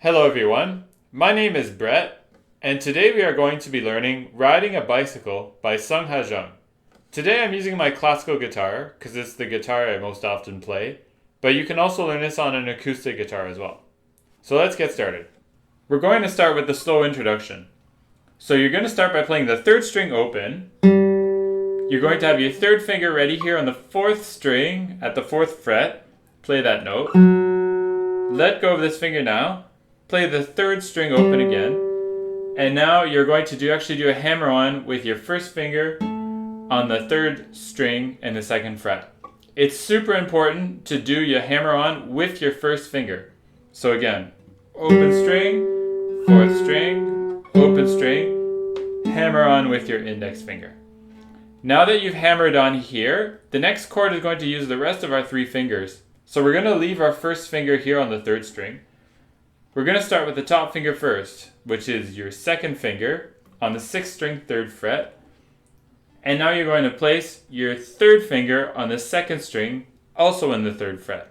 Hello everyone, my name is Brett, and today we are going to be learning Riding a Bicycle by Sungha Jung. Today I'm using my classical guitar, because it's the guitar I most often play, but you can also learn this on an acoustic guitar as well. So let's get started. We're going to start with the slow introduction. So you're going to start by playing the third string open. You're going to have your third finger ready here on the fourth string at the fourth fret. Play that note. Let go of this finger now. Play the third string open again, and now you're going to actually do a hammer-on with your first finger on the third string and the second fret. It's super important to do your hammer-on with your first finger. So again, open string, fourth string, open string, hammer-on with your index finger. Now that you've hammered on here, the next chord is going to use the rest of our three fingers. So we're going to leave our first finger here on the third string. We're going to start with the top finger first, which is your second finger on the sixth string, third fret. And now you're going to place your third finger on the second string, also in the third fret.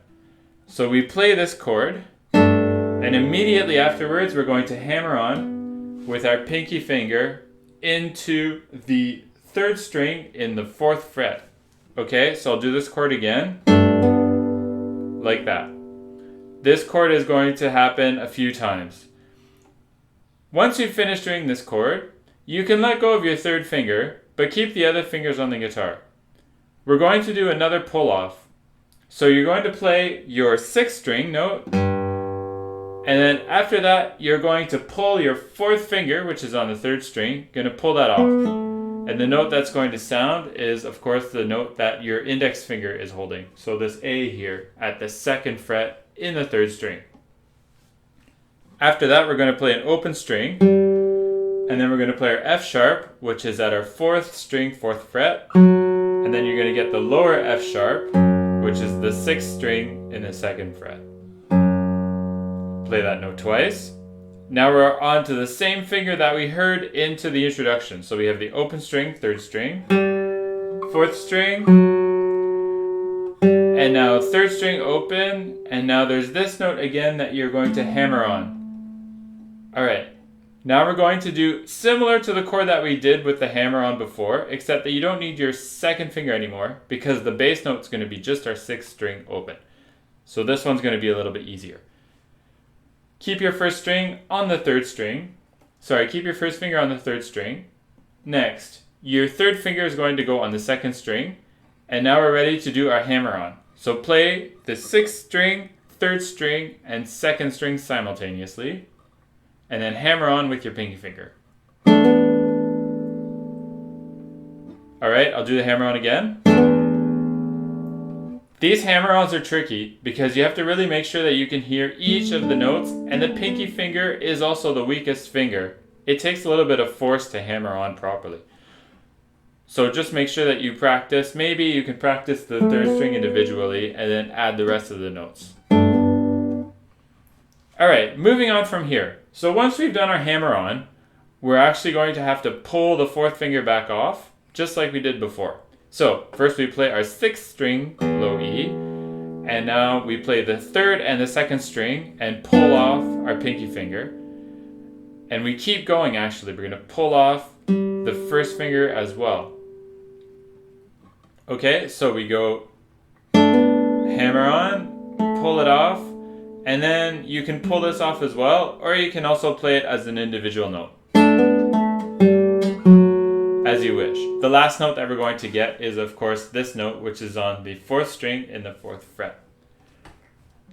So we play this chord, and immediately afterwards we're going to hammer on with our pinky finger into the third string in the fourth fret. Okay, so I'll do this chord again, like that. This chord is going to happen a few times. Once you've finished doing this chord, you can let go of your third finger, but keep the other fingers on the guitar. We're going to do another pull-off. So you're going to play your sixth string note, and then after that, you're going to pull your fourth finger, which is on the third string, going to pull that off. And the note that's going to sound is, of course, the note that your index finger is holding. So this A here at the second fret in the third string. After that, we're going to play an open string, and then we're going to play our F sharp, which is at our fourth string, fourth fret, and then you're going to get the lower F sharp, which is the sixth string in the second fret. Play that note twice. Now we're on to the same finger that we heard into the introduction. So we have the open string, third string, fourth string, and now third string open, and now there's this note again that you're going to hammer on. Alright, now we're going to do similar to the chord that we did with the hammer on before, except that you don't need your second finger anymore because the bass note is going to be just our sixth string open. So this one's going to be a little bit easier. Keep your first string on the third string. Keep your first finger on the third string. Next, your third finger is going to go on the second string, and now we're ready to do our hammer-on. So play the sixth string, third string, and second string simultaneously, and then hammer on with your pinky finger. Alright, I'll do the hammer-on again. These hammer-ons are tricky because you have to really make sure that you can hear each of the notes, and the pinky finger is also the weakest finger. It takes a little bit of force to hammer on properly. So just make sure that you practice. Maybe you can practice the third string individually and then add the rest of the notes. Alright, moving on from here. So once we've done our hammer-on, we're actually going to have to pull the fourth finger back off, just like we did before. So first we play our sixth string, low E, and now we play the third and the second string and pull off our pinky finger. And we keep going actually. We're going to pull off the first finger as well. Okay, so we go hammer on, pull it off, and then you can pull this off as well, or you can also play it as an individual note, as you wish. The last note that we're going to get is, of course, this note, which is on the fourth string in the fourth fret.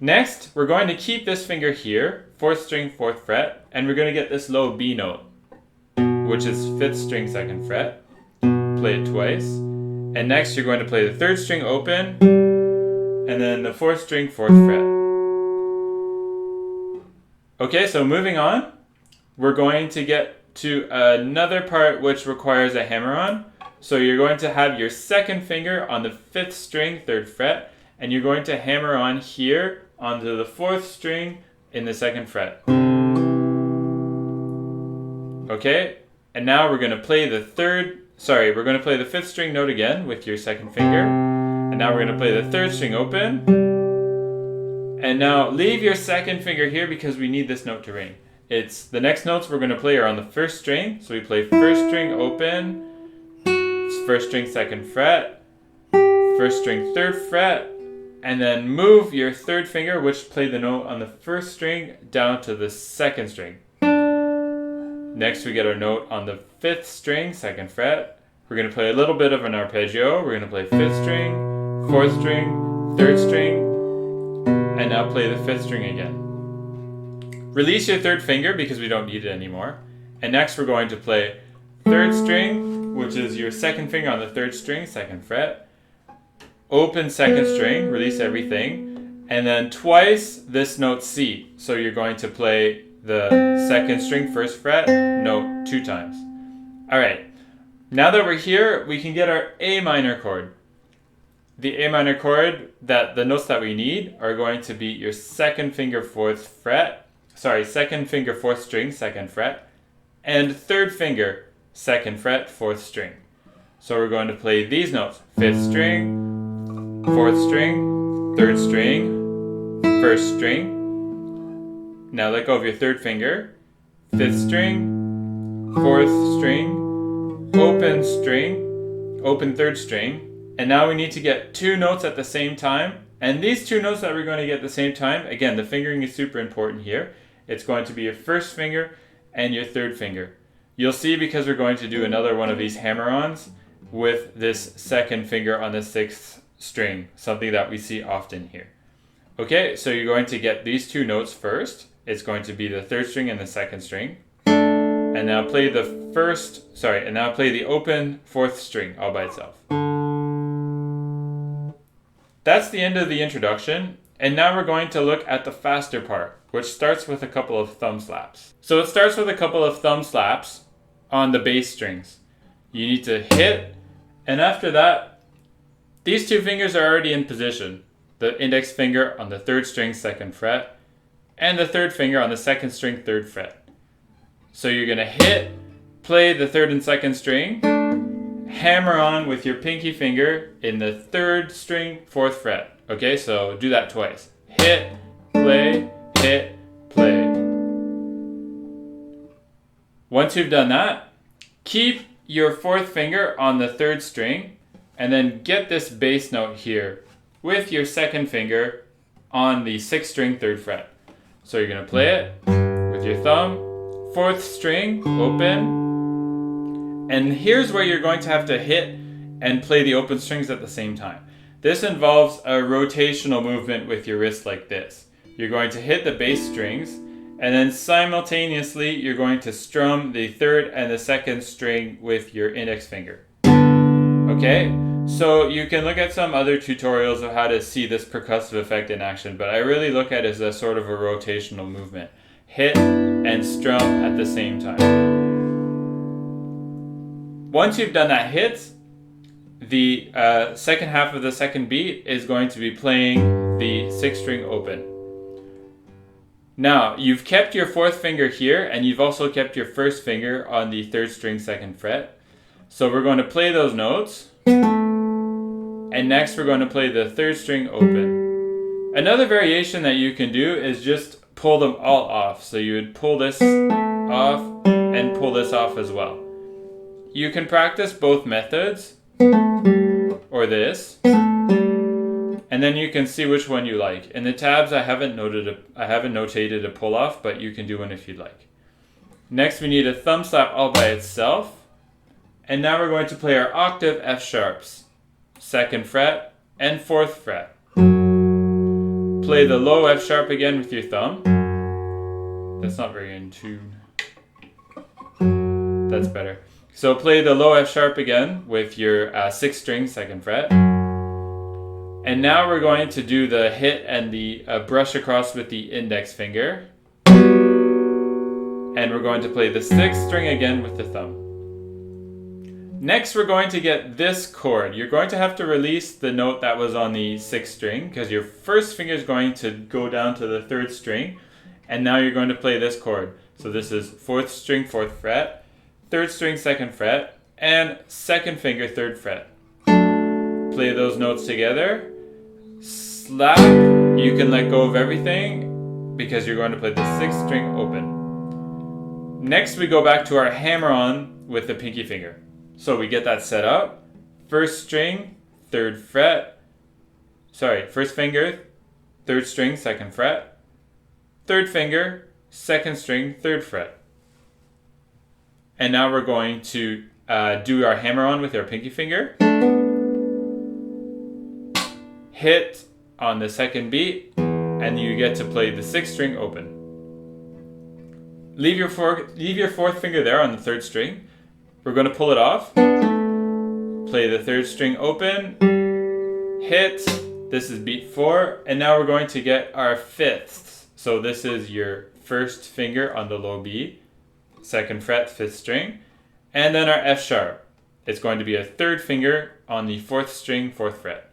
Next, we're going to keep this finger here, fourth string, fourth fret, and we're going to get this low B note, which is fifth string, second fret. Play it twice. And next you're going to play the third string open, and then the fourth string, fourth fret. Okay, so moving on, we're going to get to another part which requires a hammer-on. So you're going to have your second finger on the fifth string, third fret, and you're going to hammer on here onto the fourth string in the second fret. Okay, and now we're going to play the fifth string note again with your second finger. And now we're going to play the third string open, And now leave your second finger here because we need this note to ring. It's the next notes we're going to play are on the first string. So we play first string open, first string second fret, first string third fret, and then move your third finger, which played the note on the first string, down to the second string. Next we get our note on the fifth string, second fret. We're going to play a little bit of an arpeggio. We're going to play fifth string, fourth string, third string, and now play the fifth string again. Release your third finger because we don't need it anymore. And next we're going to play third string, which is your second finger on the third string, second fret. Open second string, release everything. And then twice this note C. So you're going to play the second string, first fret, note 2 times. Alright, now that we're here, we can get our A minor chord. The A minor chord, the notes that we need are going to be your second finger, second finger, fourth string, second fret, and third finger, second fret, fourth string. So we're going to play these notes: fifth string, fourth string, third string, first string. Now let go of your third finger, fifth string, fourth string, open third string, and now we need to get 2 notes at the same time. And these 2 notes that we're going to get at the same time, again, the fingering is super important here. It's going to be your first finger and your third finger. You'll see because we're going to do another one of these hammer-ons with this second finger on the 6th string, something that we see often here. Okay, so you're going to get these 2 notes first. It's going to be the third string and the second string. And now play the open fourth string all by itself. That's the end of the introduction, and now we're going to look at the faster part, which starts with a couple of thumb slaps. So it starts with a couple of thumb slaps on the bass strings. You need to hit, and after that, these 2 fingers are already in position. The index finger on the third string, second fret, and the third finger on the second string, third fret. So you're going to hit, play the third and second string, hammer on with your pinky finger in the third string, fourth fret. Okay, so do that twice. Hit, play, hit, play. Once you've done that, keep your fourth finger on the third string and then get this bass note here with your second finger on the 6th string, third fret. So you're going to play it with your thumb, fourth string, open, and here's where you're going to have to hit and play the open strings at the same time. This involves a rotational movement with your wrist like this. You're going to hit the bass strings, and then simultaneously you're going to strum the third and the second string with your index finger. Okay, so you can look at some other tutorials of how to see this percussive effect in action, but I really look at it as a sort of a rotational movement. Hit and strum at the same time. Once you've done that hit, the second half of the second beat is going to be playing the 6th string open. Now, you've kept your fourth finger here, and you've also kept your first finger on the third string, second fret. So we're going to play those notes, and next we're going to play the third string open. Another variation that you can do is just pull them all off. So you would pull this off and pull this off as well. You can practice both methods, or this, and then you can see which one you like. In the tabs, I haven't notated a pull off, but you can do one if you'd like. Next, we need a thumb slap all by itself, and now we're going to play our octave F sharps, 2nd fret and 4th fret. Play the low F sharp again with your thumb. That's not very in tune. That's better. So play the low F sharp again with your 6th string, 2nd fret. And now we're going to do the hit and the brush across with the index finger. And we're going to play the 6th string again with the thumb. Next, we're going to get this chord. You're going to have to release the note that was on the 6th string because your first finger is going to go down to the 3rd string. And now you're going to play this chord. So this is 4th string, 4th fret, 3rd string, 2nd fret, and 2nd finger, 3rd fret. Play those notes together. slap, you can let go of everything because you're going to play the 6th string open. Next, we go back to our hammer-on with the pinky finger. So we get that set up. 1st string, 3rd fret. Sorry, 1st finger, 3rd string, 2nd fret. 3rd finger, 2nd string, 3rd fret. And now we're going to do our hammer-on with our pinky finger. Hit on the 2nd beat, and you get to play the 6th string open. Leave your 4th finger there on the 3rd string. We're going to pull it off. Play the 3rd string open. Hit. This is beat 4, and now we're going to get our 5th. So this is your 1st finger on the low B, 2nd fret, 5th string, and then our F sharp. It's going to be a 3rd finger on the 4th string, 4th fret.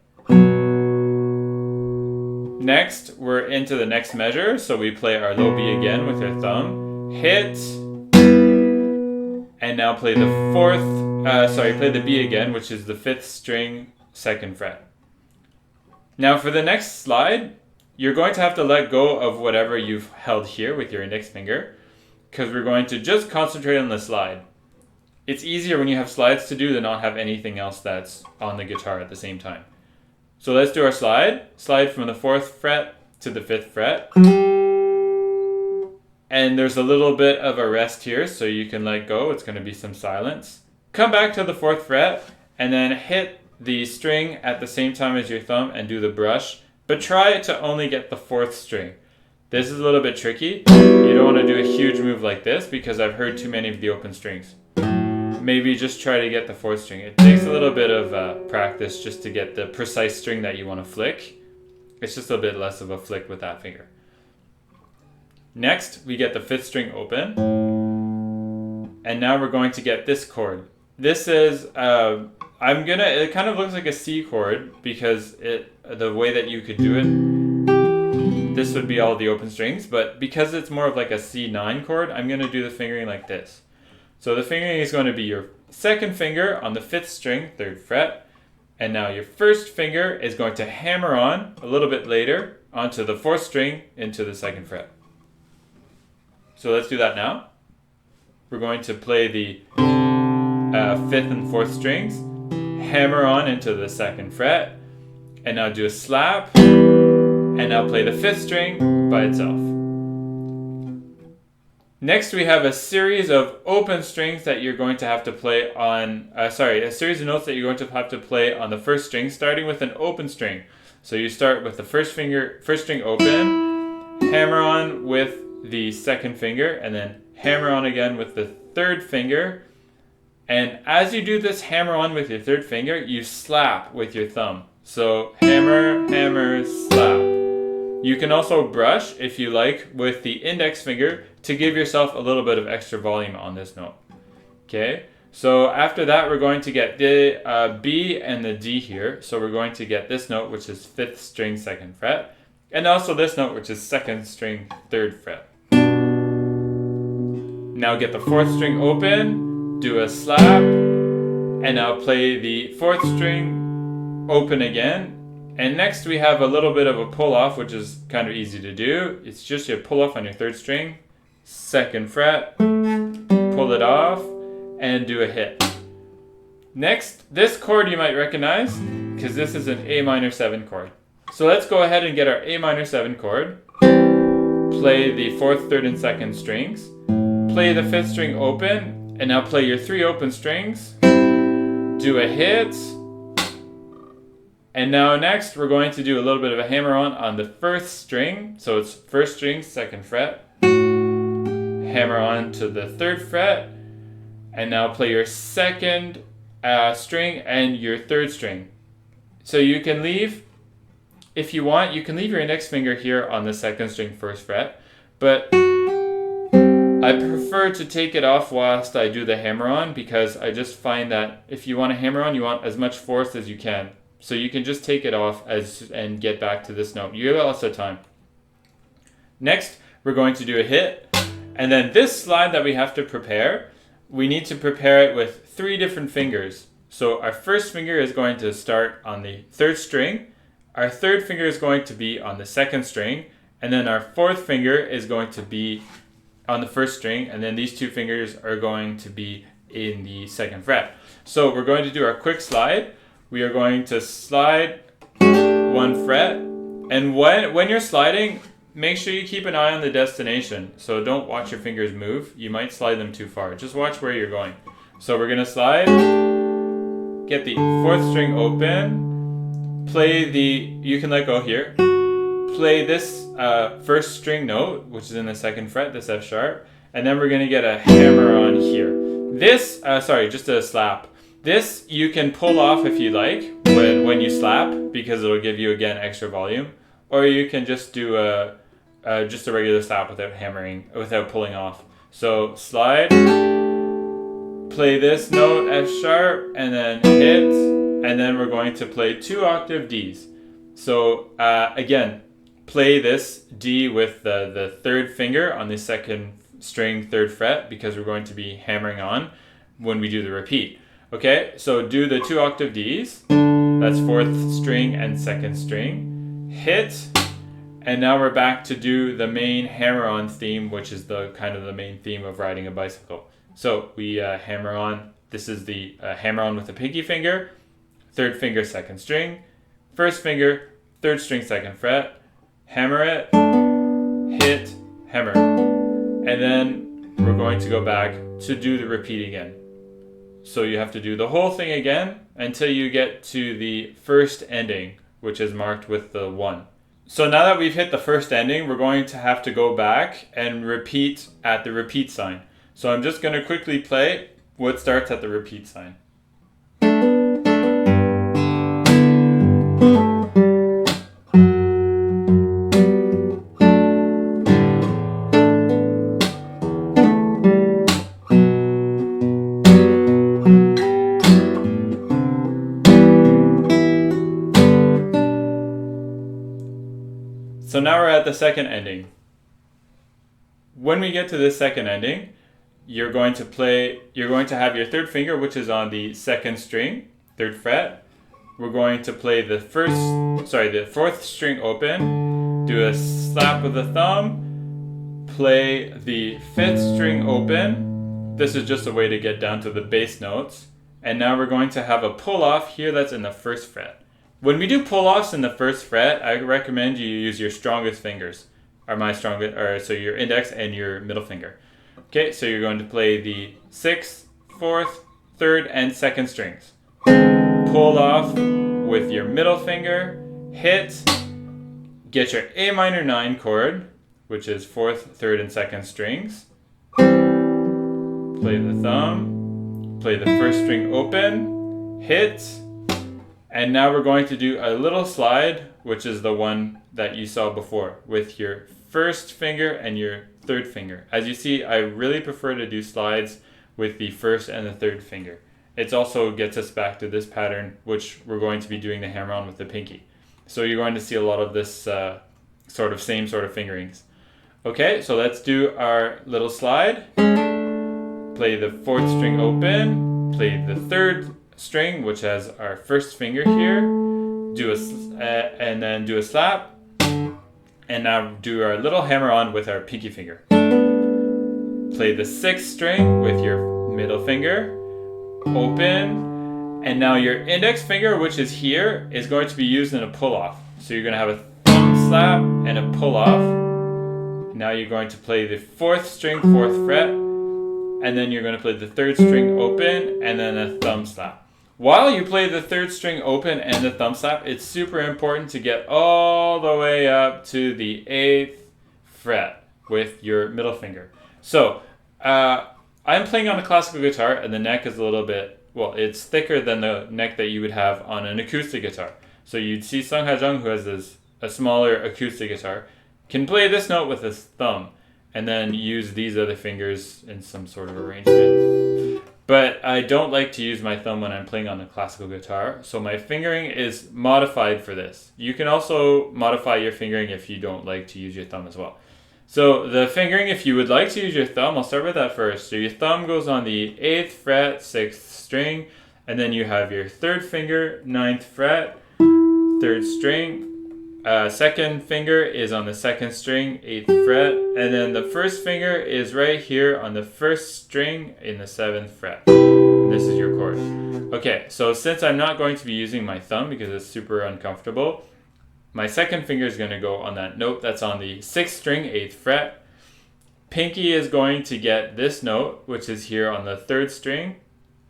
Next, we're into the next measure, so we play our low B again with our thumb, hit, and now play the play the B again, which is the 5th string, 2nd fret. Now for the next slide, you're going to have to let go of whatever you've held here with your index finger, because we're going to just concentrate on the slide. It's easier when you have slides to do than not have anything else that's on the guitar at the same time. So let's do our slide. Slide from the 4th fret to the 5th fret. And there's a little bit of a rest here, so you can let go. It's going to be some silence. Come back to the 4th fret, and then hit the string at the same time as your thumb and do the brush. But try to only get the 4th string. This is a little bit tricky. You don't want to do a huge move like this because I've heard too many of the open strings. Maybe just try to get the 4th string. It takes a little bit of practice just to get the precise string that you want to flick. It's just a bit less of a flick with that finger. Next, we get the 5th string open. And now we're going to get this chord. This is, it kind of looks like a C chord because the way that you could do it, this would be all the open strings, but because it's more of like a C9 chord, I'm going to do the fingering like this. So the fingering is going to be your 2nd finger on the 5th string, 3rd fret, and now your 1st finger is going to hammer on a little bit later onto the 4th string into the 2nd fret. So let's do that now. We're going to play the 5th and 4th strings, hammer on into the 2nd fret, and now do a slap, and now play the 5th string by itself. Next, we have a series of open strings that you're going to have to play on, a series of notes that you're going to have to play on the 1st string, starting with an open string. So you start with the 1st string open, hammer on with the 2nd finger, and then hammer on again with the 3rd finger. And as you do this hammer on with your 3rd finger, you slap with your thumb. So hammer, hammer, slap. You can also brush, if you like, with the index finger to give yourself a little bit of extra volume on this note. Okay, so after that we're going to get the B and the D here. So we're going to get this note, which is 5th string, 2nd fret, and also this note, which is 2nd string, 3rd fret. Now get the 4th string open, do a slap, and now play the 4th string open again. And next we have a little bit of a pull off, which is kind of easy to do. It's just you pull off on your 3rd string, 2nd fret, pull it off, and do a hit. Next, this chord you might recognize, because this is an A minor 7 chord. So let's go ahead and get our A minor 7 chord. Play the 4th, 3rd, and 2nd strings. Play the 5th string open, and now play your 3 open strings. Do a hit. And now next, we're going to do a little bit of a hammer on the 1st string. So it's 1st string, 2nd fret. Hammer on to the 3rd fret. And now play your 2nd string and your 3rd string. So you can leave, if you want, you can leave your index finger here on the 2nd string, 1st fret. But I prefer to take it off whilst I do the hammer on, because I just find that if you want to hammer on, you want as much force as you can. So you can just take it off and get back to this note. You have lots of time. Next, we're going to do a hit. And then this slide that we have to prepare, we need to prepare it with 3 different fingers. So our 1st finger is going to start on the 3rd string our third finger is going to be on the second string, and then our fourth finger is going to be on the first string, and then these two fingers are going to be in the second fret. So we're going to do our quick slide. We are going to slide one fret, and when you're sliding, make sure you keep an eye on the destination. So don't watch your fingers move. You might slide them too far. Just watch where you're going. So we're gonna slide, get the fourth string open, play you can let go here, play this first string note, which is in the second fret, this F sharp, and then we're gonna get a hammer on here. This, just a slap. This you can pull off if you like when you slap, because it'll give you again extra volume, or you can just do just a regular slap without pulling off. So slide, play this note F sharp, and then hit, and then we're going to play 2 octave Ds. So again, play this D with the third finger on the second string, third fret, because we're going to be hammering on when we do the repeat. Okay, so do the 2 octave Ds, that's fourth string and second string, hit, and now we're back to do the main hammer-on theme, which is the kind of the main theme of riding a bicycle. So we hammer on, this is the hammer on with the pinky finger, third finger, second string, first finger, third string, second fret, hammer it, hit, hammer. And then we're going to go back to do the repeat again. So you have to do the whole thing again until you get to the first ending, which is marked with the 1. So now that we've hit the first ending, we're going to have to go back and repeat at the repeat sign. So I'm just going to quickly play what starts at the repeat sign. So now we're at the second ending. When we get to this second ending, you're going to have your third finger, which is on the second string, third fret. We're going to play the fourth string open, do a slap with the thumb, play the fifth string open. This is just a way to get down to the bass notes. And now we're going to have a pull off here that's in the first fret. When we do pull-offs in the first fret, I recommend you use your strongest fingers, so your index and your middle finger. Okay, so you're going to play the 6th, 4th, 3rd, and 2nd strings. Pull off with your middle finger, hit, get your A minor 9 chord, which is 4th, 3rd, and 2nd strings. Play the thumb, play the first string open, hit, and now we're going to do a little slide, which is the one that you saw before, with your first finger and your third finger. As you see, I really prefer to do slides with the first and the third finger. It also gets us back to this pattern, which we're going to be doing the hammer on with the pinky. So you're going to see a lot of this same sort of fingerings. Okay, so let's do our little slide. Play the fourth string open, play the third string, which has our first finger here, and then do a slap, and now do our little hammer on with our pinky finger. Play the sixth string with your middle finger, open, and now your index finger, which is here, is going to be used in a pull off. So you're going to have a thumb slap and a pull off. Now you're going to play the fourth string, fourth fret, and then you're going to play the third string open and then a thumb slap. While you play the third string open and the thumb slap, it's super important to get all the way up to the 8th fret with your middle finger. So I'm playing on a classical guitar, and the neck is a little bit, it's thicker than the neck that you would have on an acoustic guitar. So you'd see Sungha Jung, who has a smaller acoustic guitar, can play this note with his thumb and then use these other fingers in some sort of arrangement. But I don't like to use my thumb when I'm playing on a classical guitar, so my fingering is modified for this. You can also modify your fingering if you don't like to use your thumb as well. So the fingering, if you would like to use your thumb, I'll start with that first. So your thumb goes on the 8th fret, 6th string, and then you have your third finger, 9th fret, 3rd string. Second finger is on the 2nd string, 8th fret, and then the first finger is right here on the 1st string in the 7th fret. And this is your chord. Okay, so since I'm not going to be using my thumb because it's super uncomfortable, my second finger is going to go on that note that's on the 6th string, 8th fret. Pinky is going to get this note, which is here on the 3rd string,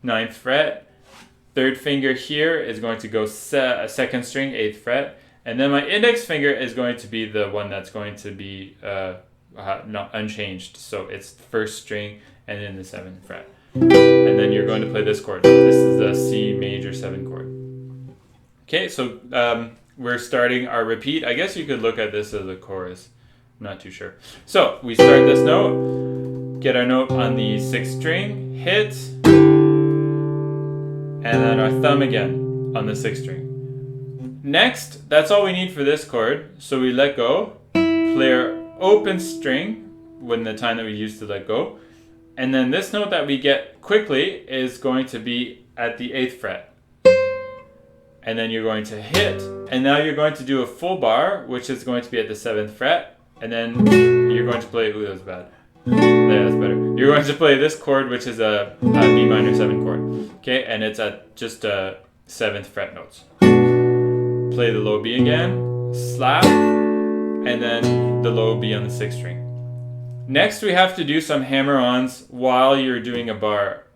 9th fret. Third finger here is going to go 2nd string, 8th fret. And then my index finger is going to be the one that's going to be not unchanged. So it's 1st string and then the 7th fret. And then you're going to play this chord. This is the C major 7 chord. Okay, so we're starting our repeat. I guess you could look at this as a chorus. I'm not too sure. So we start this note, get our note on the 6th string, hit, and then our thumb again on the 6th string. Next, that's all we need for this chord. So we let go, play our open string when the time that we used to let go. And then this note that we get quickly is going to be at the 8th fret. And then you're going to hit, and now you're going to do a full bar, which is going to be at the 7th fret. And then you're going to play, ooh, that was bad. Yeah, that's better. You're going to play this chord, which is a B minor 7 chord. Okay, and it's at just 7th fret notes. Play the low B again, slap, and then the low B on the 6th string. Next, we have to do some hammer-ons while you're doing a bar.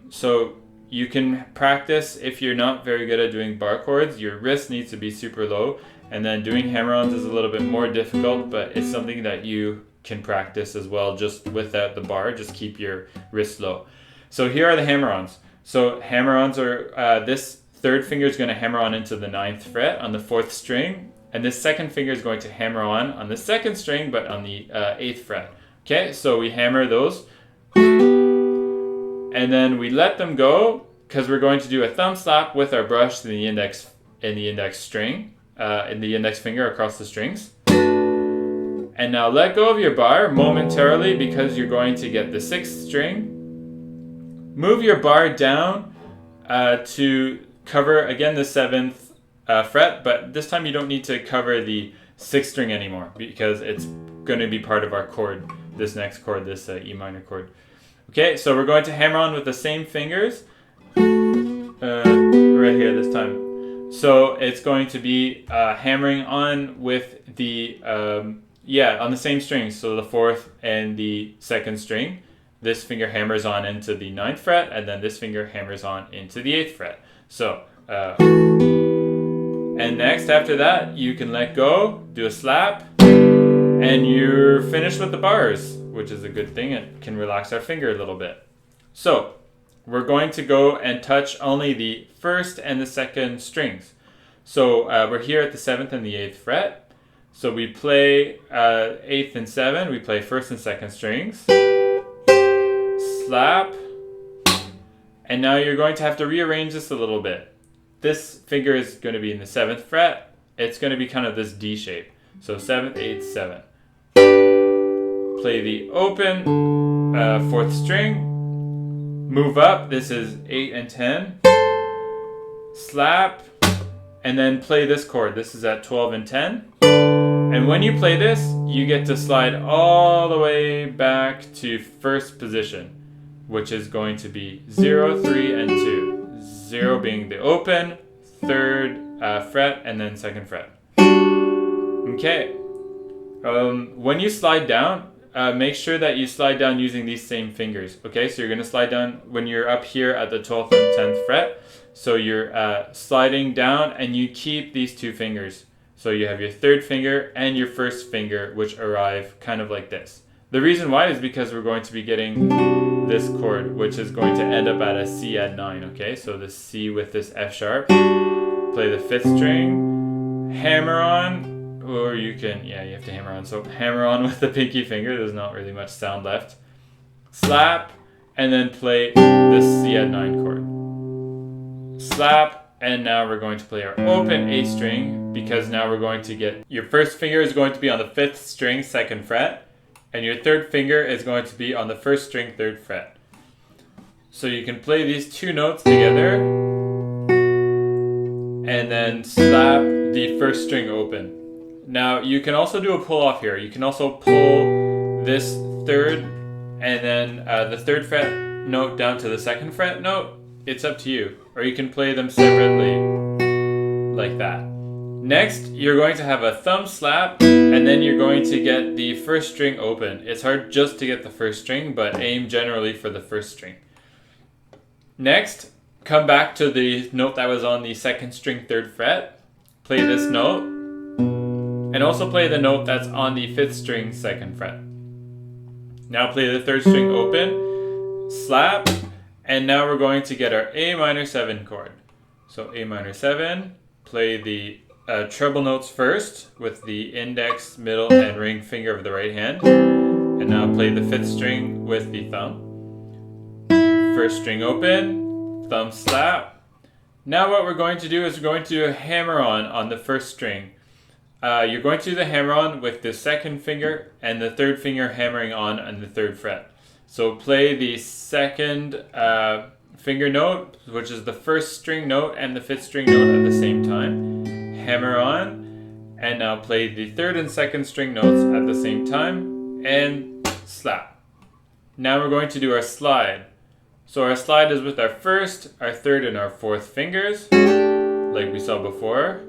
So you can practice if you're not very good at doing bar chords. Your wrist needs to be super low, and then doing hammer-ons is a little bit more difficult, but it's something that you can practice as well, just without the bar. Just keep your wrist low. So here are the hammer-ons. So hammer-ons are this 3rd finger is going to hammer on into the 9th fret on the 4th string, and this 2nd finger is going to hammer on the 2nd string, but on the 8th fret. Okay, so we hammer those, and then we let them go because we're going to do a thumb slap with our brush in the index string, in the index finger across the strings. And now let go of your bar momentarily because you're going to get the 6th string. Move your bar down to cover again the 7th fret, but this time you don't need to cover the 6th string anymore because it's going to be part of our chord, this next chord, this E minor chord. Okay, so we're going to hammer on with the same fingers right here this time. So it's going to be hammering on with the on the same strings, so the 4th and the 2nd string. This finger hammers on into the 9th fret, and then this finger hammers on into the 8th fret. So, and next after that, you can let go, do a slap, and you're finished with the bars, which is a good thing. It can relax our finger a little bit. So, we're going to go and touch only the 1st and the 2nd strings. So, we're here at the 7th and the 8th fret. So we play 8th and 7, we play 1st and 2nd strings, slap, and now you're going to have to rearrange this a little bit. This finger is going to be in the 7th fret. It's going to be kind of this D shape. So 7th, 8th, 7th. Play the open 4th string, move up, this is 8 and 10, slap, and then play this chord. This is at 12 and 10. And when you play this, you get to slide all the way back to 1st position, which is going to be 0, 3, and 2. 0 being the open, 3rd fret, and then 2nd fret. Okay. When you slide down, make sure that you slide down using these same fingers. Okay, so you're going to slide down when you're up here at the 12th and 10th fret. So you're sliding down and you keep these 2 fingers. So you have your 3rd finger and your 1st finger, which arrive kind of like this. The reason why is because we're going to be getting this chord, which is going to end up at a C add 9, okay? So the C with this F sharp. Play the 5th string, hammer on, or you can, you have to hammer on. So hammer on with the pinky finger, there's not really much sound left. Slap, and then play this C add 9 chord. Slap, and now we're going to play our open A string, because now we're going to get, your 1st finger is going to be on the 5th string, 2nd fret, and your 3rd finger is going to be on the 1st string, 3rd fret. So you can play these 2 notes together, and then slap the first string open. Now you can also do a pull off here. You can also pull this third and then the third fret note down to the second fret note. It's up to you. Or you can play them separately like that. Next, you're going to have a thumb slap, and then you're going to get the first string open. It's hard just to get the first string, but aim generally for the first string. Next, come back to the note that was on the second string, third fret. Play this note, and also play the note that's on the fifth string, second fret. Now play the third string open, slap, and now we're going to get our A minor 7 chord. So A minor 7, play the treble notes first with the index, middle, and ring finger of the right hand. And now play the fifth string with the thumb. First string open, thumb slap. Now what we're going to do is we're going to do a hammer-on on the first string. You're going to do the hammer-on with the second finger and the third finger hammering on the third fret. So play the second finger note, which is the first string note and the fifth string note at the same time. Hammer on, and now play the third and second string notes at the same time, and slap. Now we're going to do our slide. So our slide is with our first, our third, and our fourth fingers, like we saw before.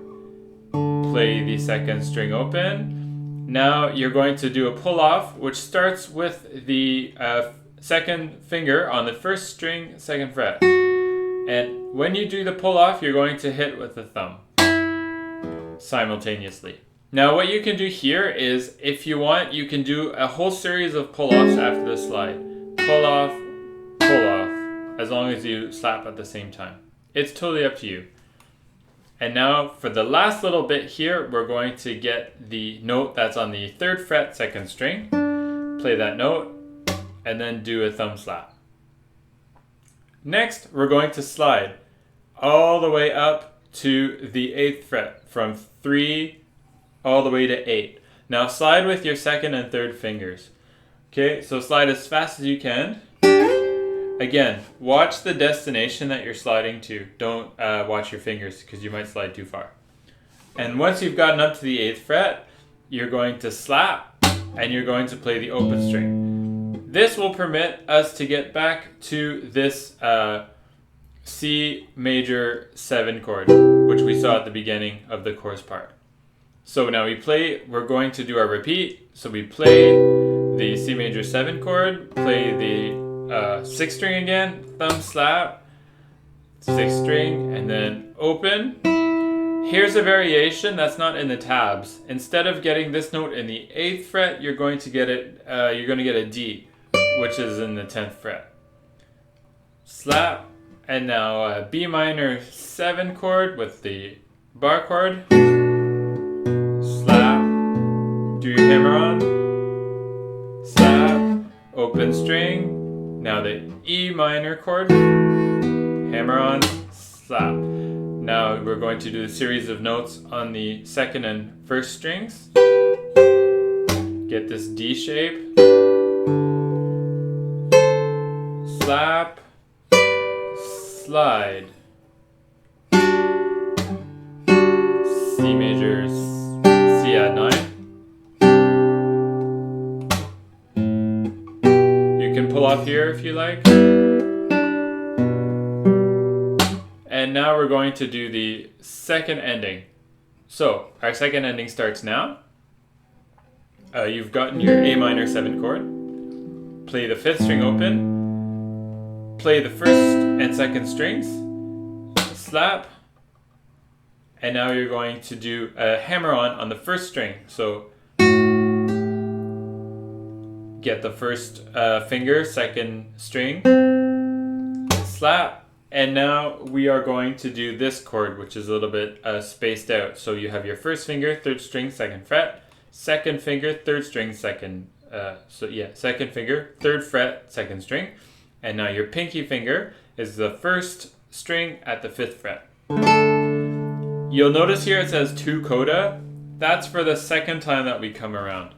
Play the second string open. Now you're going to do a pull off, which starts with the second finger on the first string, second fret. And when you do the pull off, you're going to hit with the thumb simultaneously. Now what you can do here is, if you want, you can do a whole series of pull-offs after the slide. Pull off, as long as you slap at the same time. It's totally up to you. And now for the last little bit here, we're going to get the note that's on the third fret, second string. Play that note, and then do a thumb slap. Next, we're going to slide all the way up to the 8th fret, from 3 all the way to 8. Now slide with your second and third fingers. Okay, so slide as fast as you can. Again, watch the destination that you're sliding to. Don't watch your fingers, because you might slide too far. And once you've gotten up to the 8th fret, you're going to slap, and you're going to play the open string. This will permit us to get back to this C major 7 chord, which we saw at the beginning of the chorus part. So now we're going to do our repeat. So we play the C major 7 chord, play the 6th string again, thumb slap, 6th string, and then open. Here's a variation that's not in the tabs. Instead of getting this note in the 8th fret, you're going to get a D, which is in the 10th fret. Slap. And now a B minor 7 chord with the bar chord. Slap. Do your hammer on. Slap. Open string. Now the E minor chord. Hammer on. Slap. Now we're going to do a series of notes on the second and first strings. Get this D shape. Slap. Slide. C major, C add 9. You can pull off here if you like. And now we're going to do the second ending. So our second ending starts now. You've gotten your A minor 7 chord. Play the 5th string open. Play the first and second strings, slap, and now you're going to do a hammer-on on the first string. So get the first finger, second string, slap, and now we are going to do this chord, which is a little bit spaced out. So you have your first finger, third string, second fret, second finger, third string, second finger, third fret, second string. And now your pinky finger is the first string at the 5th fret. You'll notice here it says 2 coda. That's for the second time that we come around.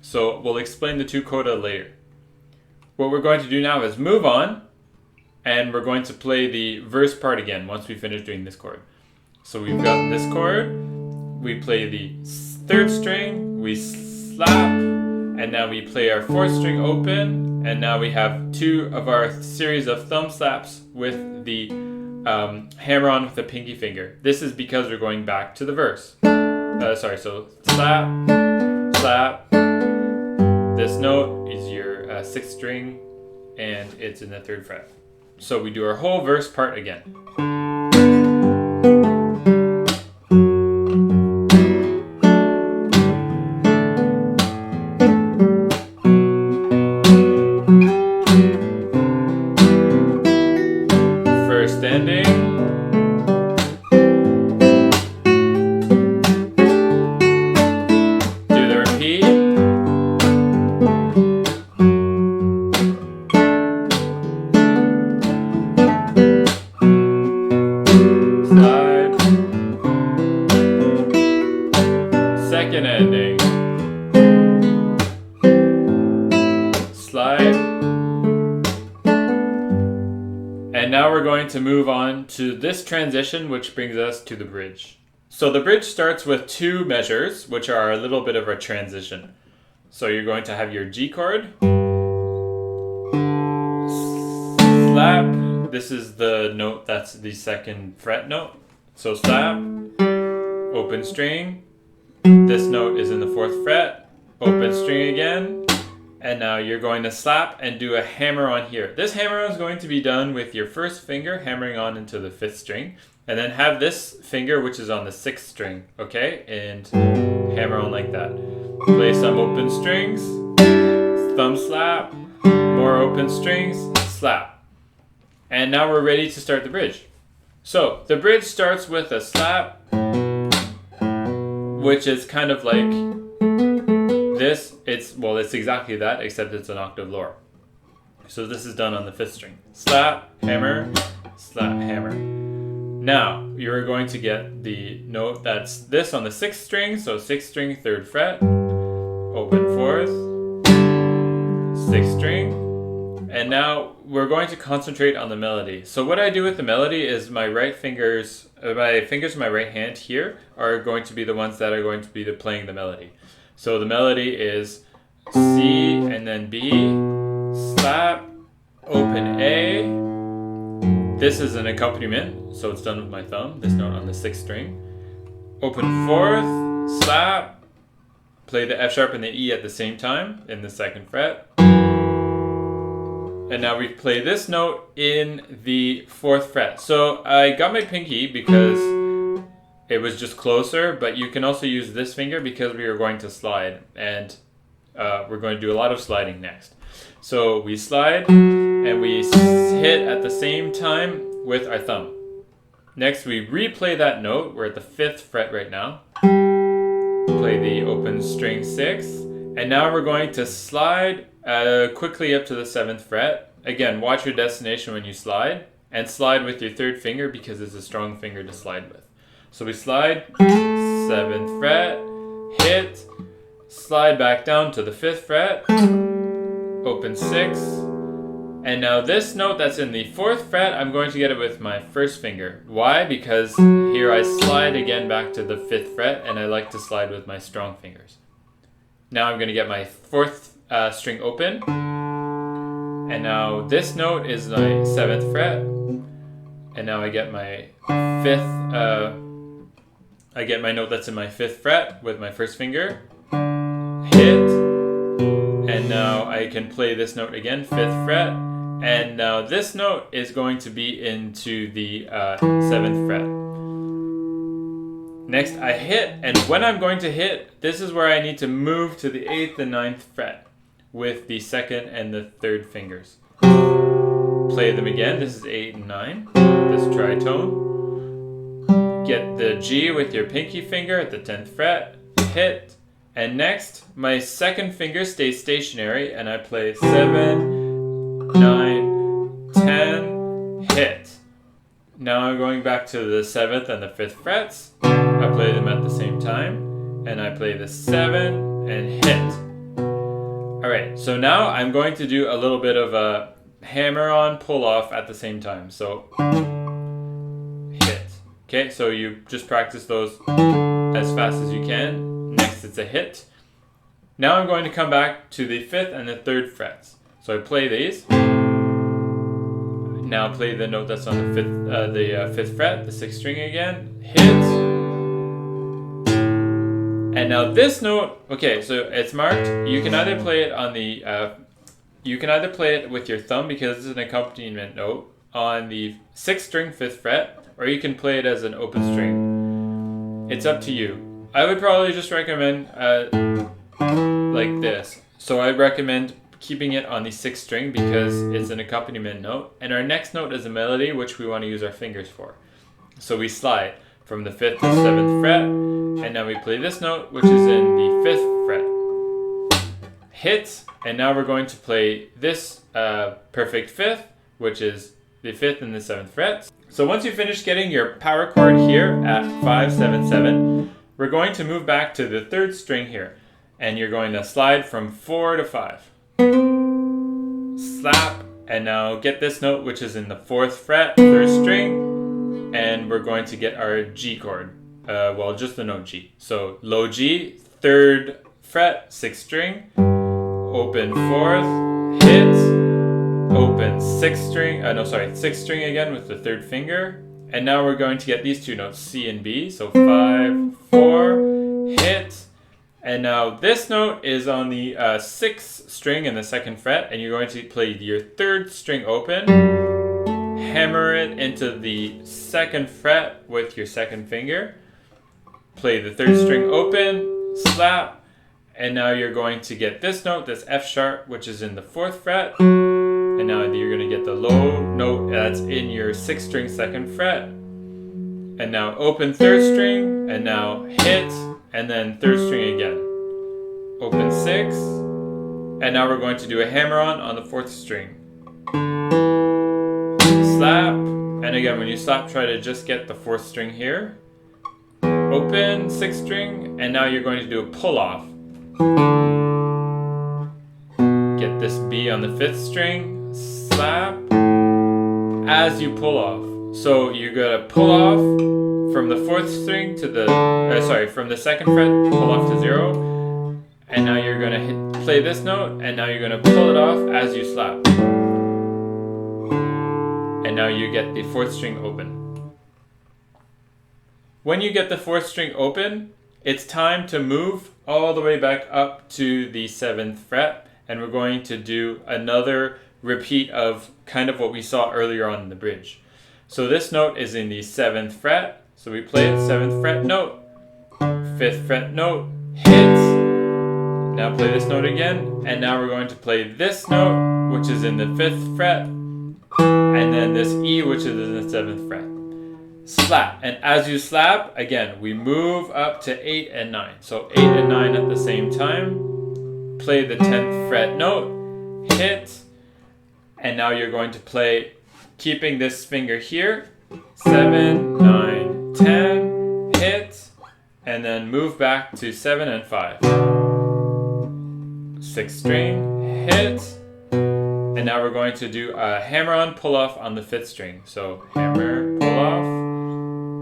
So we'll explain the 2 coda later. What we're going to do now is move on, and we're going to play the verse part again once we finish doing this chord. So we've got this chord, we play the 3rd string, we slap, and now we play our 4th string open, and now we have 2 of our series of thumb slaps with the hammer-on with the pinky finger. This is because we're going back to the verse. So slap, slap. This note is your 6th string, and it's in the 3rd fret. So we do our whole verse part again. First ending. Do the repeat. Slide. Second ending. Slide. And now we're going to move on to this transition, which brings us to the bridge. So the bridge starts with 2 measures, which are a little bit of a transition. So you're going to have your G chord, slap. This is the note that's the 2nd fret note. So slap, open string. This note is in the 4th fret, open string again. And now you're going to slap and do a hammer on here. This hammer on is going to be done with your 1st finger hammering on into the 5th string. And then have this finger, which is on the 6th string, okay? And hammer on like that. Play some open strings, thumb slap, more open strings, slap. And now we're ready to start the bridge. So the bridge starts with a slap, which is kind of like this. It's exactly that, except it's an octave lower. So this is done on the 5th string. Slap, hammer, slap, hammer. Now you're going to get the note that's this on the 6th string. So 6th string, 3rd fret, open 4th, 6th string. And now we're going to concentrate on the melody. So what I do with the melody is my fingers in my right hand here are going to be the ones that are going to be playing the melody. So the melody is C and then B, slap, open A. This is an accompaniment, so it's done with my thumb, this note on the 6th string. Open 4th, slap, play the F sharp and the E at the same time in the 2nd fret. And now we play this note in the 4th fret. So I got my pinky because it was just closer, but you can also use this finger because we are going to slide, and we're going to do a lot of sliding next. So we slide and we hit at the same time with our thumb. Next we replay that note. We're at the 5th fret right now. Play the open string 6, and now we're going to slide quickly up to the 7th fret. Again, watch your destination when you slide, and slide with your 3rd finger because it's a strong finger to slide with. So we slide, 7th fret, hit, slide back down to the 5th fret, open 6, and now this note that's in the 4th fret, I'm going to get it with my 1st finger. Why? Because here I slide again back to the 5th fret, and I like to slide with my strong fingers. Now I'm going to get my 4th string open, and now this note is my 7th fret, and now I get my 5th, I get my note that's in my 5th fret with my 1st finger, hit, and now I can play this note again, 5th fret, and now this note is going to be into the 7th fret. Next I hit, and when I'm going to hit, this is where I need to move to the 8th and 9th fret with the 2nd and the 3rd fingers. Play them again, this is 8 and 9, this tritone. Get the G with your pinky finger at the 10th fret, hit, and next my 2nd finger stays stationary and I play 7, 9, 10, hit. Now I'm going back to the 7th and the 5th frets. I play them at the same time, and I play the 7 and hit. Alright, so now I'm going to do a little bit of a hammer-on pull-off at the same time. So hit, Okay, so you just practice those as fast as you can. Next, it's a hit. Now I'm going to come back to the 5th and the 3rd frets. So I play these. Now play the note that's on the 5th fret, the 6th string again. Hit. And now this note, okay, so it's marked. You can either play it on the, you can either play it with your thumb because it's an accompaniment note on the 6th string, 5th fret, or you can play it as an open string. It's up to you. I would probably just recommend like this. So I recommend keeping it on the 6th string because it's an accompaniment note. And our next note is a melody, which we want to use our fingers for. So we slide from the 5th to 7th fret, and now we play this note, which is in the 5th fret. Hit, and now we're going to play this perfect 5th, which is the 5th and the 7th frets. So once you finish getting your power chord here at 5, 7, 7, we're going to move back to the 3rd string here, and you're going to slide from 4 to 5. Slap, and now get this note, which is in the 4th fret, 3rd string, and we're going to get our G chord. Well, just the note G. So low G, 3rd fret, 6th string, open 4th, hit, open 6th string, 6th string again with the 3rd finger, and now we're going to get these two notes, C and B, so 5, 4, hit, and now this note is on the 6th string in the 2nd fret, and you're going to play your 3rd string open, hammer it into the 2nd fret with your 2nd finger, play the 3rd string open, slap, and now you're going to get this note, this F sharp, which is in the 4th fret, and now you're going to get the low note that's in your 6th string 2nd fret, and now open 3rd string, and now hit, and then 3rd string again. Open 6, and now we're going to do a hammer-on the 4th string. Slap, and again when you slap, try to just get the 4th string here. Open 6th string, and now you're going to do a pull-off. Get this B on the 5th string, slap, as you pull off. So you gotta pull off from the 4th string to the, from the 2nd fret, pull off to 0, and now you're gonna play this note, and now you're gonna pull it off as you slap. And now you get the 4th string open. When you get the 4th string open, it's time to move all the way back up to the 7th fret, and we're going to do another repeat of kind of what we saw earlier on in the bridge. So this note is in the 7th fret, so we play it 7th fret note, 5th fret note, hits. Now play this note again, and now we're going to play this note, which is in the 5th fret, and then this E, which is in the 7th fret. Slap, and as you slap, again, we move up to 8 and 9. So 8 and 9 at the same time. Play the 10th fret note, hit, and now you're going to play, keeping this finger here, 7, 9, 10, hit, and then move back to 7 and 5. 6th string, hit, and now we're going to do a hammer-on pull-off on the 5th string. So hammer, pull-off,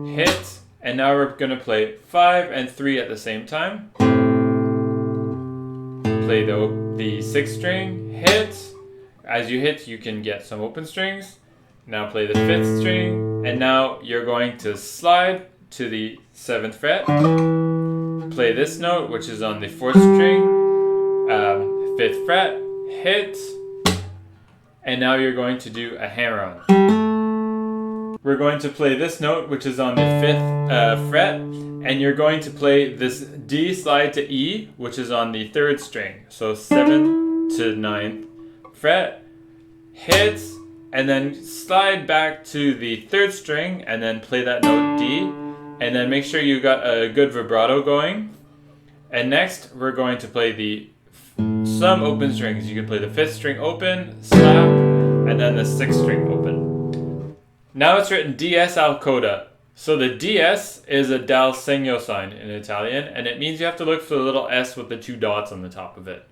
hit, and now we're going to play 5 and 3 at the same time. Play the 6th string, hit. As you hit, you can get some open strings. Now play the 5th string, and now you're going to slide to the 7th fret. Play this note, which is on the 4th string, 5th fret, hit, and now you're going to do a hammer-on. We're going to play this note, which is on the 5th fret, and you're going to play this D slide to E, which is on the 3rd string. So 7th to 9th fret, hit, and then slide back to the 3rd string, and then play that note D, and then make sure you got a good vibrato going. And next, we're going to play some open strings. You can play the 5th string open, slap, and then the 6th string open. Now it's written DS al coda. So the DS is a dal segno sign in Italian, and it means you have to look for the little S with the 2 dots on the top of it.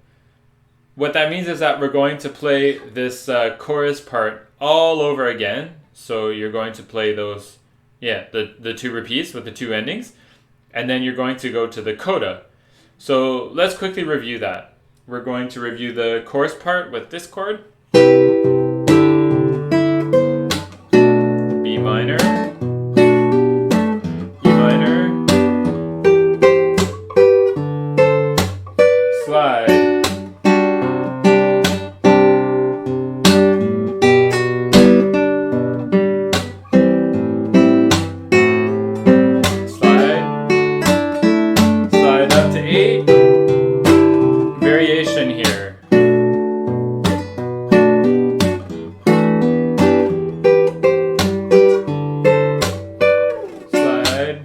What that means is that we're going to play this chorus part all over again. So you're going to play those Yeah, the two repeats with the two endings. And then you're going to go to the coda. So let's quickly review that. We're going to review the chorus part with this chord. B minor, E minor, slide, slide up to 8, variation here. Slide.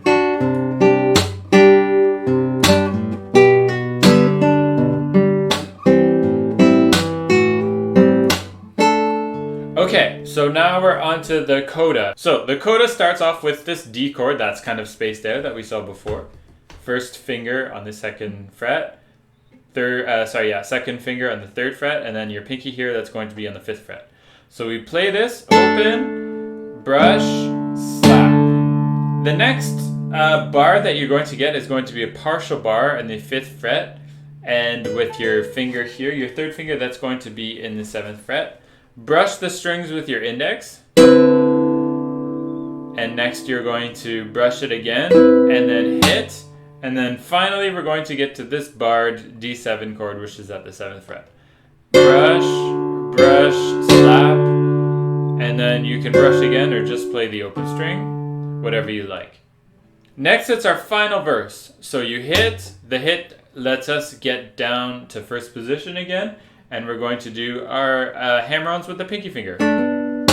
Okay, so now we're on to the coda. So the coda starts off with this D chord that's kind of spaced out that we saw before. First finger on the second fret, second finger on the third fret, and then your pinky here that's going to be on the fifth fret. So we play this, open, brush, slap. The next bar that you're going to get is going to be a partial bar in the fifth fret, and with your finger here, your third finger, that's going to be in the seventh fret. Brush the strings with your index, and next you're going to brush it again, and then hit, and then finally we're going to get to this barred D7 chord, which is at the 7th fret. Brush, brush, slap, and then you can brush again or just play the open string, whatever you like. Next it's our final verse. So you hit, the hit lets us get down to first position again, and we're going to do our hammer-ons with the pinky finger.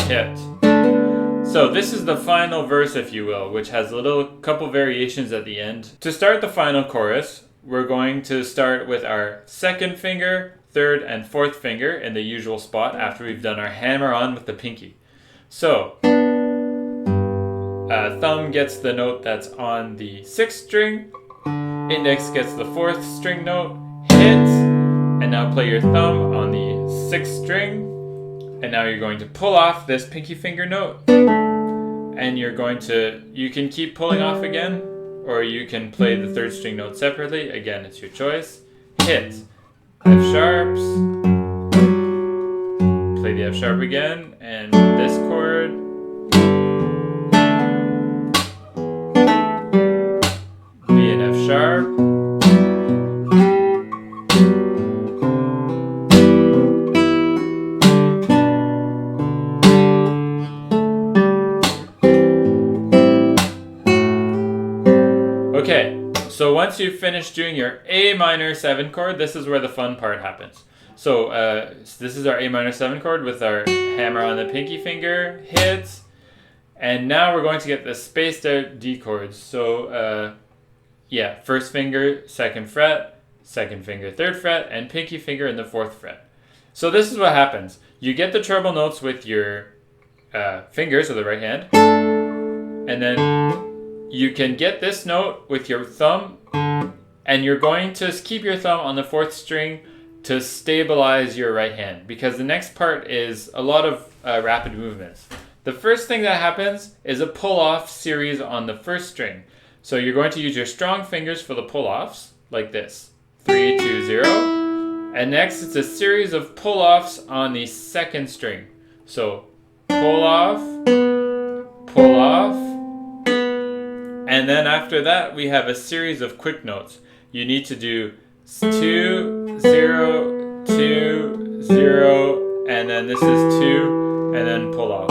Hit. So this is the final verse, if you will, which has a couple variations at the end. To start the final chorus, we're going to start with our second finger, third, and fourth finger in the usual spot after we've done our hammer-on with the pinky. So, thumb gets the note that's on the 6th string, index gets the 4th string note, hit, and now play your thumb on the 6th string, and now you're going to pull off this pinky finger note, and you can keep pulling off again, or you can play the 3rd string note separately. Again, it's your choice. Hit, F sharps, play the F sharp again, and this chord, B and F sharp, okay, so once you've finished doing your A minor 7 chord, this is where the fun part happens. So this is our A minor 7 chord with our hammer on the pinky finger, hits, and now we're going to get the spaced out D chords. So first finger, 2nd fret, second finger, 3rd fret, and pinky finger in the 4th fret. So this is what happens. You get the treble notes with your fingers of the right hand, and then you can get this note with your thumb, and you're going to keep your thumb on the 4th string to stabilize your right hand, because the next part is a lot of rapid movements. The first thing that happens is a pull-off series on the 1st string. So you're going to use your strong fingers for the pull-offs, like this. 3, 2, 0. And next it's a series of pull-offs on the 2nd string. So pull-off, pull-off, and then after that we have a series of quick notes. You need to do 2, 0, 2, 0, and then this is 2, and then pull off.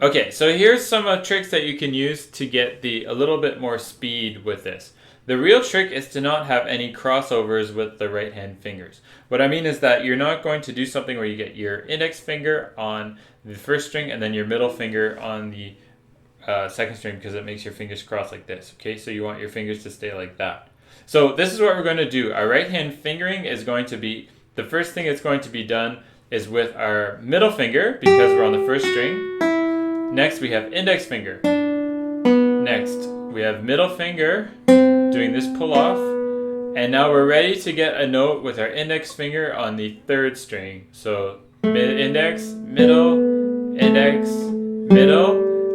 Okay, so here's some tricks that you can use to get a little bit more speed with this. The real trick is to not have any crossovers with the right hand fingers. What I mean is that you're not going to do something where you get your index finger on the 1st string and then your middle finger on the 2nd string, because it makes your fingers cross like this. Okay, so you want your fingers to stay like that. So this is what we're going to do. Our right hand fingering is going to be, the first thing that's going to be done is with our middle finger, because we're on the 1st string. Next we have index finger. Next we have middle finger doing this pull off. And now we're ready to get a note with our index finger on the 3rd string. So index, middle,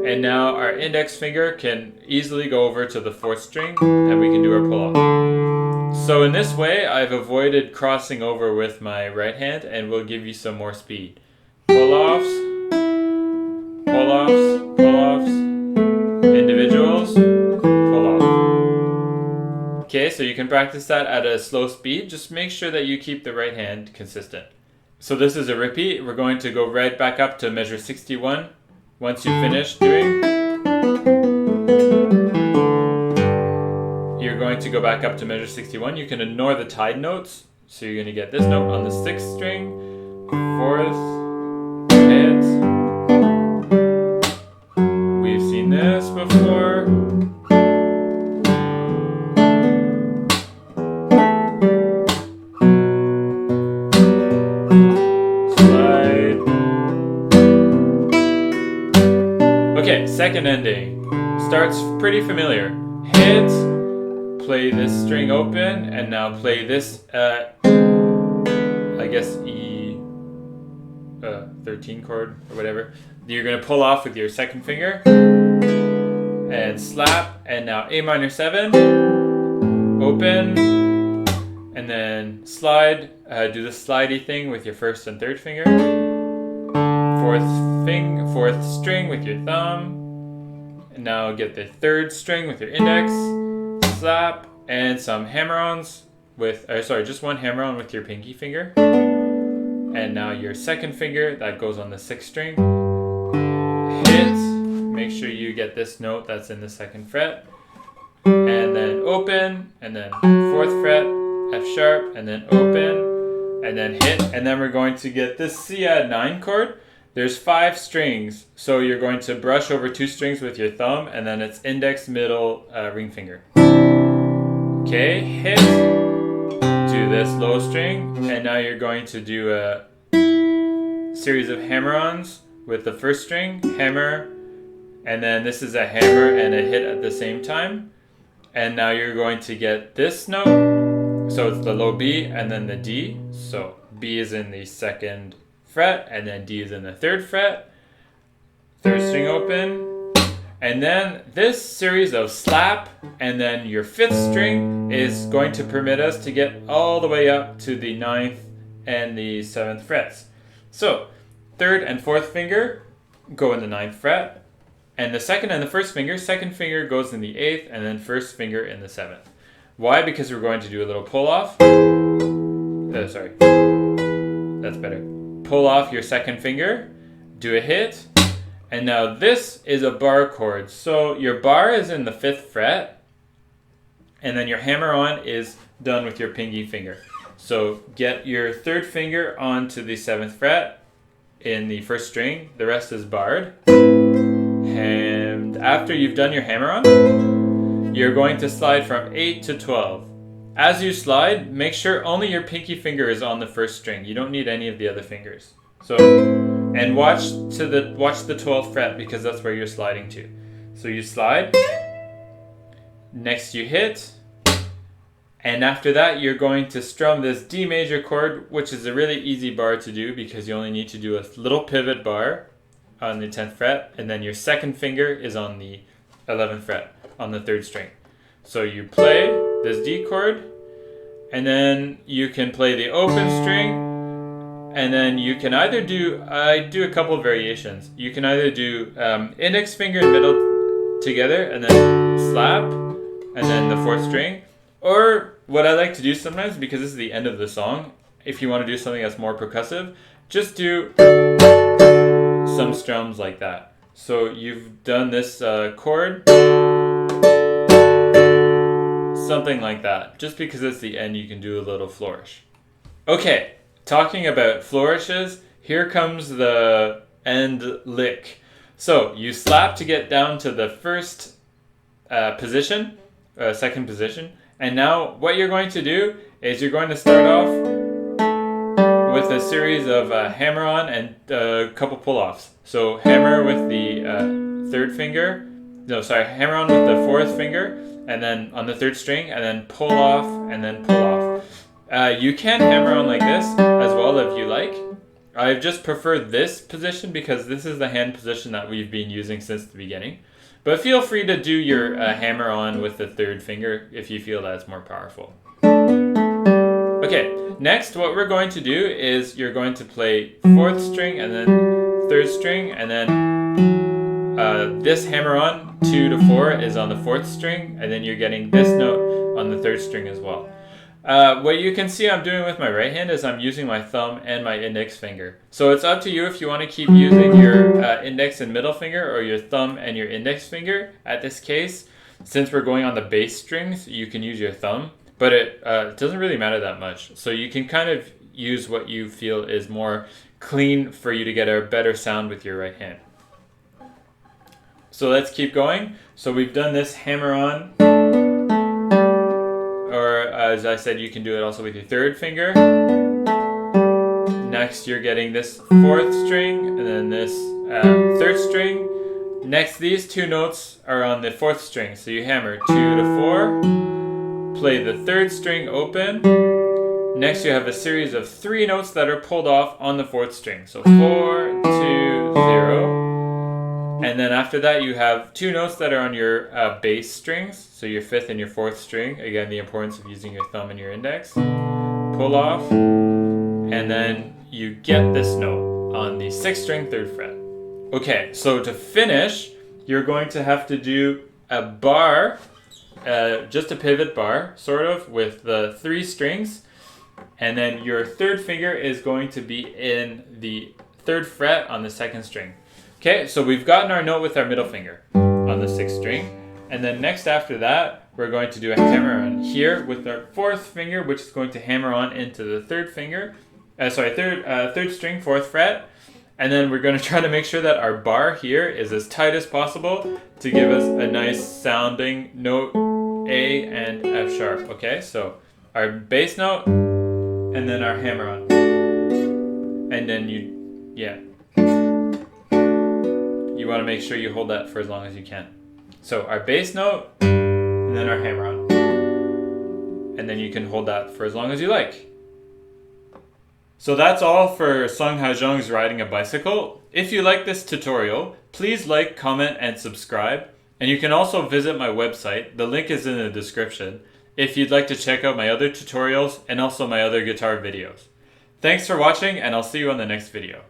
and And now our index finger can easily go over to the 4th string and we can do our pull-off. So in this way, I've avoided crossing over with my right hand and will give you some more speed. Pull-offs, pull-offs, pull-offs, individuals, pull-off. Okay, so you can practice that at a slow speed. Just make sure that you keep the right hand consistent. So this is a repeat. We're going to go right back up to measure 61. Once you finish doing, you're going to go back up to measure 61. You can ignore the tied notes. So you're going to get this note on the 6th string, 4th, hit. We've seen this before. Okay, second ending. Starts pretty familiar. Hit, play this string open, and now play this, I guess E 13 chord or whatever. You're going to pull off with your 2nd finger and slap, and now A minor 7, open, and then slide, do the slidey thing with your 1st and 3rd finger. 4th string with your thumb, and now get the 3rd string with your index, slap, and some hammer-ons with, just one hammer-on with your pinky finger, and now your 2nd finger that goes on the 6th string, hit, make sure you get this note that's in the 2nd fret, and then open, and then 4th fret, F sharp, and then open, and then hit, and then we're going to get this C add 9 chord. There's 5 strings, so you're going to brush over 2 strings with your thumb, and then it's index, middle, ring finger. Okay, hit, do this low string, and now you're going to do a series of hammer-ons with the 1st string, hammer, and then this is a hammer and a hit at the same time. And now you're going to get this note, so it's the low B and then the D, so B is in the 2nd fret, and then D is in the 3rd fret, 3rd string open, and then this series of slap, and then your 5th string is going to permit us to get all the way up to the 9th and the 7th frets. So 3rd and 4th finger go in the 9th fret, and the 2nd and the 1st finger, 2nd finger goes in the 8th, and then 1st finger in the 7th. Why? Because we're going to do a little pull off. Sorry, that's better. Pull off your 2nd finger, do a hit, and now this is a bar chord. So your bar is in the 5th fret, and then your hammer-on is done with your pinky finger. So get your 3rd finger onto the 7th fret in the 1st string, the rest is barred. And after you've done your hammer-on, you're going to slide from 8 to 12. As you slide, make sure only your pinky finger is on the 1st string. You don't need any of the other fingers. So, and watch the 12th fret because that's where you're sliding to. So you slide, next you hit, and after that you're going to strum this D major chord, which is a really easy bar to do because you only need to do a little pivot bar on the 10th fret, and then your 2nd finger is on the 11th fret on the 3rd string. So you play this D chord, and then you can play the open string, and then you can either do, I do a couple of variations. You can either do index finger and middle together, and then slap, and then the 4th string. Or what I like to do sometimes, because this is the end of the song, if you want to do something that's more percussive, just do some strums like that. So you've done this chord, something like that. Just because it's the end, you can do a little flourish. Okay, talking about flourishes, here comes the end lick. So you slap to get down to the 1st position, 2nd position, and now what you're going to do is you're going to start off with a series of hammer-on and a couple pull-offs. So hammer with the 3rd finger, hammer-on with the 4th finger, and then on the 3rd string, and then pull off, and then pull off. You can hammer on like this as well if you like, I just prefer this position because this is the hand position that we've been using since the beginning. But feel free to do your hammer on with the third finger if you feel that's more powerful. Okay, next what we're going to do is you're going to play 4th string and then 3rd string, and then this hammer on 2 to 4 is on the 4th string, and then you're getting this note on the 3rd string as well. What you can see I'm doing with my right hand is I'm using my thumb and my index finger. So it's up to you if you want to keep using your index and middle finger or your thumb and your index finger. At this case, since we're going on the bass strings, you can use your thumb, but it doesn't really matter that much. So you can kind of use what you feel is more clean for you to get a better sound with your right hand. So let's keep going. So we've done this hammer on, or as I said, you can do it also with your 3rd finger. Next you're getting this 4th string and then this 3rd string. Next, these 2 notes are on the 4th string, so you hammer 2 to 4, play the 3rd string open. Next you have a series of 3 notes that are pulled off on the 4th string, so 4, 2, 0. And then after that you have 2 notes that are on your bass strings, so your 5th and your 4th string. Again, the importance of using your thumb and your index. Pull off, and then you get this note on the 6th string, 3rd fret. Okay, so to finish, you're going to have to do a bar, just a pivot bar, sort of, with the 3 strings. And then your 3rd finger is going to be in the 3rd fret on the 2nd string. Okay, so we've gotten our note with our middle finger on the 6th string. And then next after that, we're going to do a hammer on here with our 4th finger, which is going to hammer on into the 3rd finger. 3rd string, 4th fret. And then we're going to try to make sure that our bar here is as tight as possible to give us a nice sounding note A and F sharp. Okay, so our bass note and then our hammer on. And then you want to make sure you hold that for as long as you can. So our bass note and then our hammer on. And then you can hold that for as long as you like. So that's all for Sungha Jung's riding a bicycle. If you like this tutorial, please like, comment, and subscribe. And you can also visit my website. The link is in the description if you'd like to check out my other tutorials and also my other guitar videos. Thanks for watching, and I'll see you on the next video.